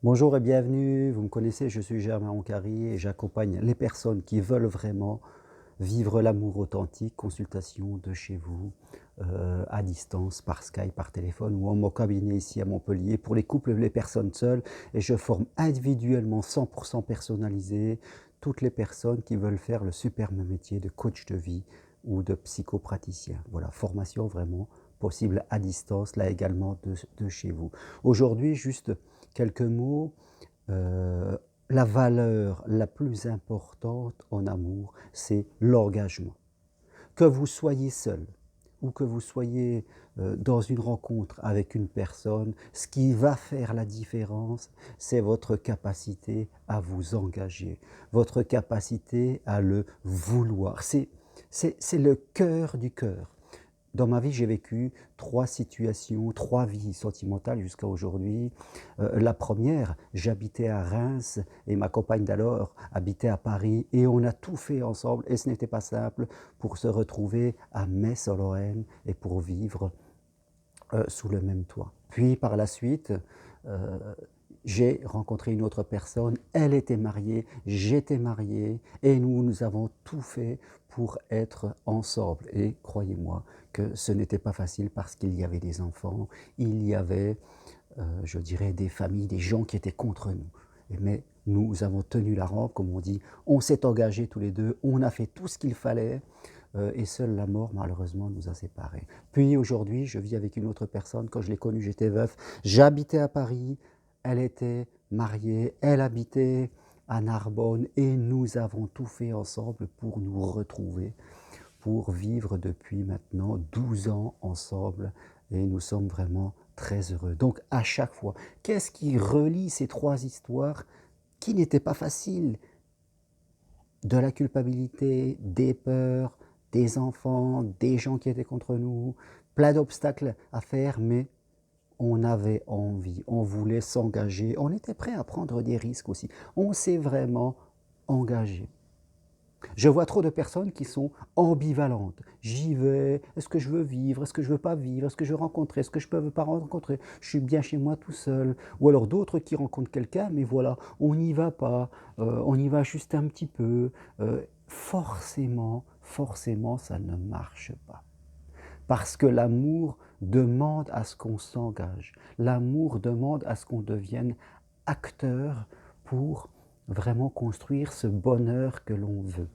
Bonjour et bienvenue, vous me connaissez, je suis Germain Oncari et j'accompagne les personnes qui veulent vraiment vivre l'amour authentique, consultation de chez vous, à distance, par Skype, par téléphone ou en mon cabinet ici à Montpellier pour les couples et les personnes seules et je forme individuellement 100% personnalisé toutes les personnes qui veulent faire le superbe métier de coach de vie ou de psychopraticien. Voilà, formation vraiment possible à distance, là également de chez vous. Aujourd'hui, juste quelques mots. Heu, la valeur la plus importante en amour, c'est l'engagement. Que vous soyez seul ou que vous soyez, dans une rencontre avec une personne, ce qui va faire la différence, c'est votre capacité à vous engager, votre capacité à le vouloir. C'est le cœur du cœur. Dans ma vie, j'ai vécu 3 situations, 3 vies sentimentales jusqu'à aujourd'hui. La première, j'habitais à Reims et ma compagne d'alors habitait à Paris et on a tout fait ensemble et ce n'était pas simple pour se retrouver à Metz en Lorraine et pour vivre, sous le même toit. Puis par la suite, heu, j'ai rencontré une autre personne, elle était mariée, j'étais marié et nous avons tout fait pour être ensemble et croyez-moi que ce n'était pas facile parce qu'il y avait des enfants, il y avait, je dirais des familles, des gens qui étaient contre nous. Mais nous avons tenu la rampe, comme on dit, on s'est engagés tous les 2, on a fait tout ce qu'il fallait, et seule la mort malheureusement nous a séparés. Puis aujourd'hui, je vis avec une autre personne, quand je l'ai connue, j'étais veuf, j'habitais à Paris, elle était mariée, elle habitait à Narbonne et nous avons tout fait ensemble pour nous retrouver, pour vivre depuis maintenant 12 ans ensemble et nous sommes vraiment très heureux. Donc à chaque fois, qu'est-ce qui relie ces 3 histoires qui n'étaient pas faciles? De la culpabilité, des peurs, des enfants, des gens qui étaient contre nous, plein d'obstacles à faire, mais on avait envie, on voulait s'engager, on était prêt à prendre des risques aussi. On s'est vraiment engagé. Je vois trop de personnes qui sont ambivalentes. J'y vais, est-ce que je veux vivre, est-ce que je veux pas vivre, est-ce que je veux rencontrer, est-ce que je peux pas rencontrer, je suis bien chez moi tout seul. Ou alors d'autres qui rencontrent quelqu'un, mais voilà, on n'y va pas, on y va juste un petit peu. Forcément, ça ne marche pas. Parce que l'amour demande à ce qu'on s'engage. L'amour demande à ce qu'on devienne acteur pour vraiment construire ce bonheur que l'on veut.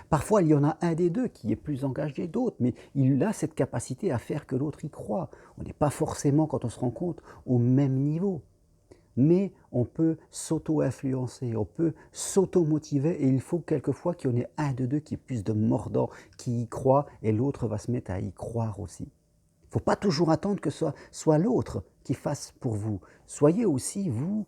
Parfois, il y en a un des 2 qui est plus engagé d'autres, mais il a cette capacité à faire que l'autre y croit. On n'est pas forcément, quand on se rencontre, au même niveau, mais on peut s'auto-influencer, on peut s'auto-motiver et il faut quelquefois qu'il y en ait un de 2 qui est plus de mordant, qui y croit et l'autre va se mettre à y croire aussi. Il ne faut pas toujours attendre que ce soit l'autre qui fasse pour vous. Soyez aussi, vous,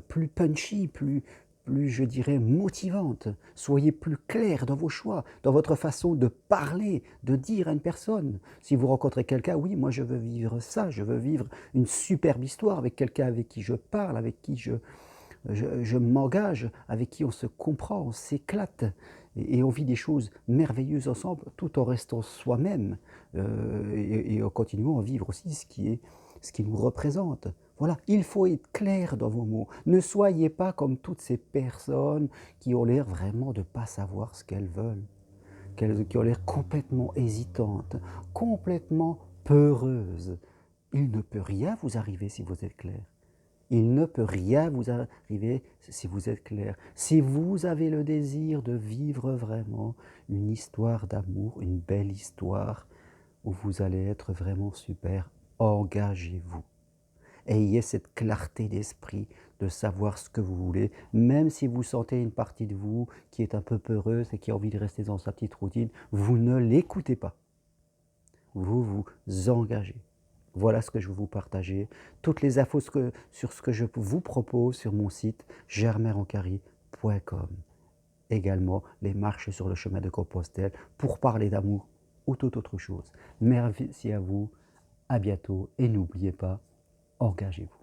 plus punchy, plus je dirais motivante. Soyez plus clair dans vos choix, dans votre façon de parler, de dire à une personne. Si vous rencontrez quelqu'un, oui, moi je veux vivre ça, je veux vivre une superbe histoire avec quelqu'un avec qui je parle, avec qui je m'engage, avec qui on se comprend, on s'éclate et on vit des choses merveilleuses ensemble tout en restant soi-même et en continuant à vivre aussi ce qui nous représente. Voilà, il faut être clair dans vos mots. Ne soyez pas comme toutes ces personnes qui ont l'air vraiment de ne pas savoir ce qu'elles veulent, qui ont l'air complètement hésitantes, complètement peureuses. Il ne peut rien vous arriver si vous êtes clair. Il ne peut rien vous arriver si vous êtes clair. Si vous avez le désir de vivre vraiment une histoire d'amour, une belle histoire où vous allez être vraiment super, engagez-vous. Ayez cette clarté d'esprit de savoir ce que vous voulez, même si vous sentez une partie de vous qui est un peu peureuse et qui a envie de rester dans sa petite routine, vous ne l'écoutez pas. Vous vous engagez. Voilà ce que je veux vous partager. Toutes les infos sur ce que je vous propose sur mon site germaironcari.com. Également les marches sur le chemin de Compostelle pour parler d'amour ou toute autre chose. Merci à vous, à bientôt et n'oubliez pas, engagez-vous.